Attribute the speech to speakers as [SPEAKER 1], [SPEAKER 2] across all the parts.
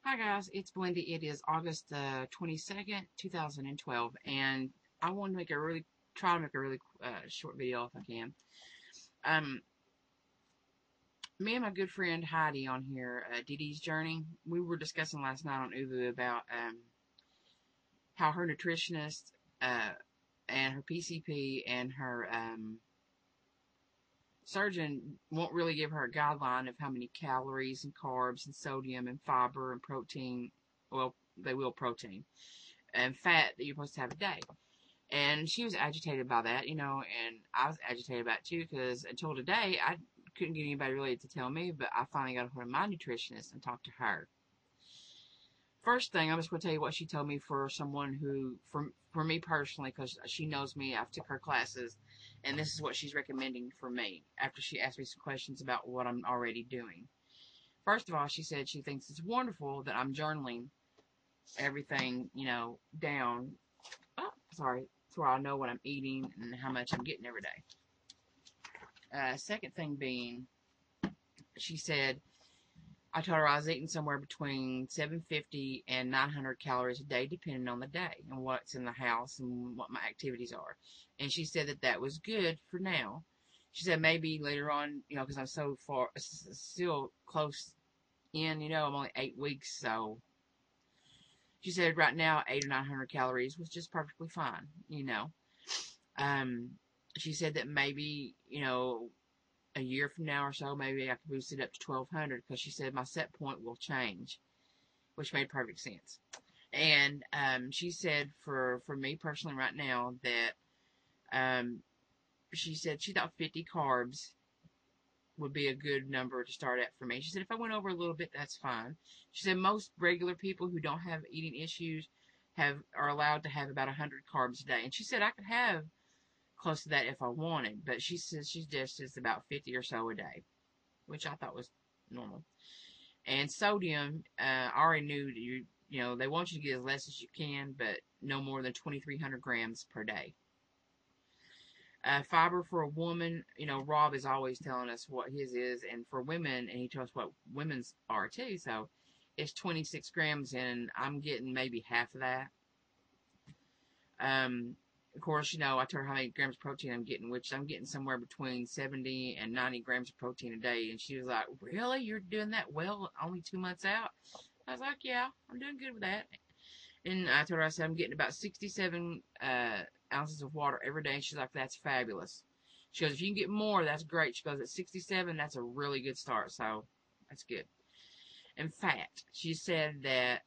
[SPEAKER 1] Hi guys, it's Belinda. It is August the 22nd, 2012, and I want to try to make a really short video if I can. Um, Me and my good friend Heidi on here, Dee Dee's Journey, we were discussing last night on Uvu about how her nutritionist and her PCP and her surgeon won't really give her a guideline of how many calories and carbs and sodium and fiber and protein. Well, they will protein and fat that you're supposed to have a day. And she was agitated by that, and I was agitated about it too, because until today, I couldn't get anybody really to tell me, but I finally got a hold of my nutritionist and talked to her. First thing, I'm just going to tell you what she told me for someone who, for me personally, because she knows me, I've took her classes, and this is what she's recommending for me after she asked me some questions about what I'm already doing. First of all, she said she thinks it's wonderful that I'm journaling everything, down. Oh, sorry. So I know what I'm eating and how much I'm getting every day. Second thing being, she said, I told her I was eating somewhere between 750 and 900 calories a day, depending on the day and what's in the house and what my activities are. And she said that that was good for now. She said maybe later on, because I'm so far, still close in, I'm only 8 weeks, so she said right now 800 or 900 calories was just perfectly fine. Um, she said that maybe, a year from now or so, maybe I could boost it up to 1200 because she said my set point will change, which made perfect sense. And she said for me personally right now that she said she thought 50 carbs would be a good number to start at for me. She said if I went over a little bit, that's fine. She said most regular people who don't have eating issues are allowed to have about 100 carbs a day. And she said I could have close to that if I wanted, but she says she suggests about 50 or so a day, which I thought was normal. And sodium, I already knew that they want you to get as less as you can, but no more than 2,300 grams per day. Fiber for a woman, Rob is always telling us what his is, and for women, and he tells us what women's are too, so it's 26 grams, and I'm getting maybe half of that. Of course, I told her how many grams of protein I'm getting, which I'm getting somewhere between 70 and 90 grams of protein a day. And she was like, really? You're doing that well only 2 months out? I was like, yeah, I'm doing good with that. And I told her, I said, I'm getting about 67 ounces of water every day. And she's like, that's fabulous. She goes, if you can get more, that's great. She goes, at 67, that's a really good start. So that's good. And fat. She said that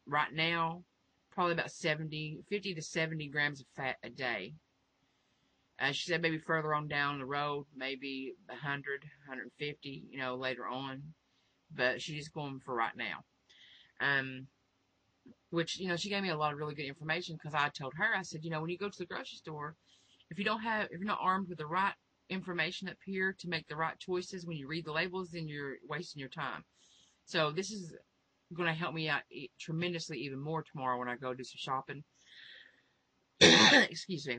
[SPEAKER 1] right now, probably about 50 to 70 grams of fat a day. She said maybe further on down the road, maybe 100, 150, later on. But she's going for right now. Which, she gave me a lot of really good information because I told her, I said, when you go to the grocery store, if you're not armed with the right information up here to make the right choices when you read the labels, then you're wasting your time. So this is going to help me out tremendously even more tomorrow when I go do some shopping. Excuse me.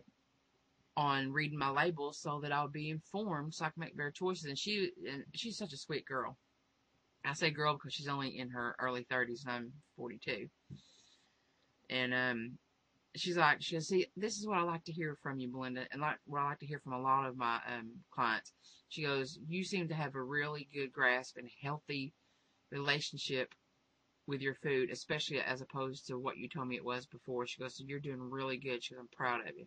[SPEAKER 1] On reading my labels so that I'll be informed so I can make better choices. And she's such a sweet girl. I say girl because she's only in her early 30s and I'm 42. And she goes, see, this is what I like to hear from you, Belinda, and like what I like to hear from a lot of my clients. She goes, you seem to have a really good grasp and healthy relationship with your food, especially as opposed to what you told me it was before. She goes, so you're doing really good. She goes, I'm proud of you.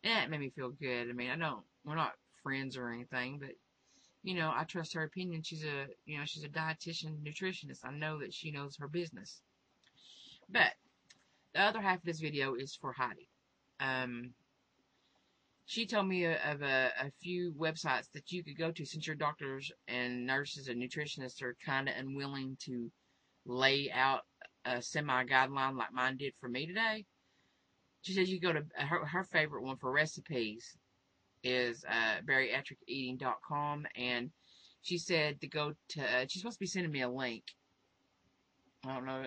[SPEAKER 1] And that made me feel good. I mean, we're not friends or anything, but, I trust her opinion. She's a dietitian, nutritionist. I know that she knows her business. But the other half of this video is for Heidi. She told me of a few websites that you could go to since your doctors and nurses and nutritionists are kind of unwilling to lay out a semi-guideline like mine did for me today. She says you go to her favorite one for recipes is bariatriceating.com, and she said to go to, she's supposed to be sending me a link. I don't know,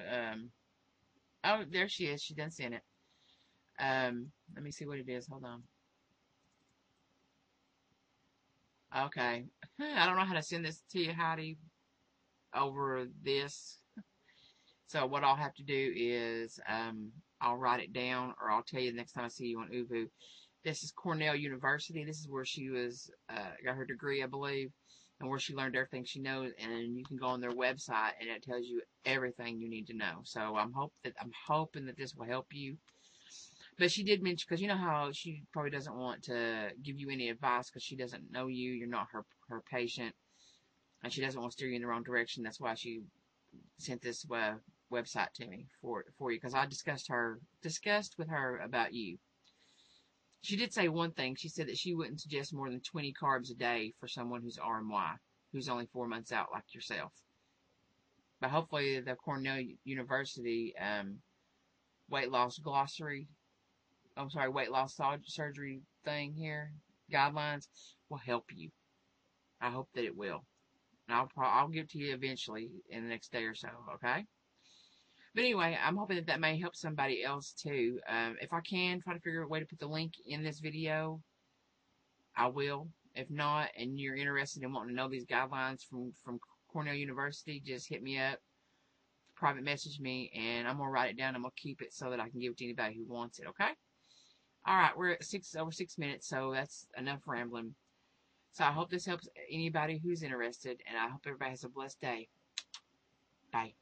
[SPEAKER 1] oh, there she is. She done sent it. Let me see what it is. Hold on. Okay. I don't know how to send this to you, Heidi, over this. So what I'll have to do is I'll write it down, or I'll tell you the next time I see you on Uvu. This is Cornell University. This is where she was got her degree, I believe, and where she learned everything she knows. And you can go on their website, and it tells you everything you need to know. So I'm hoping that this will help you. But she did mention, because you know how she probably doesn't want to give you any advice because she doesn't know you. You're not her patient, and she doesn't want to steer you in the wrong direction. That's why she sent this website to me for you, because I discussed with her about you. She did say one thing. She said that she wouldn't suggest more than 20 carbs a day for someone who's RMY, who's only 4 months out like yourself. But hopefully the Cornell University weight loss glossary, weight loss surgery thing here, guidelines, will help you. I hope that it will. And I'll give it to you eventually in the next day or so, okay? But anyway, I'm hoping that may help somebody else too. If I can, try to figure out a way to put the link in this video, I will. If not, and you're interested in wanting to know these guidelines from Cornell University, just hit me up, private message me, and I'm going to write it down. I'm going to keep it so that I can give it to anybody who wants it, okay? All right, we're at over 6 minutes, so that's enough rambling. So I hope this helps anybody who's interested, and I hope everybody has a blessed day. Bye.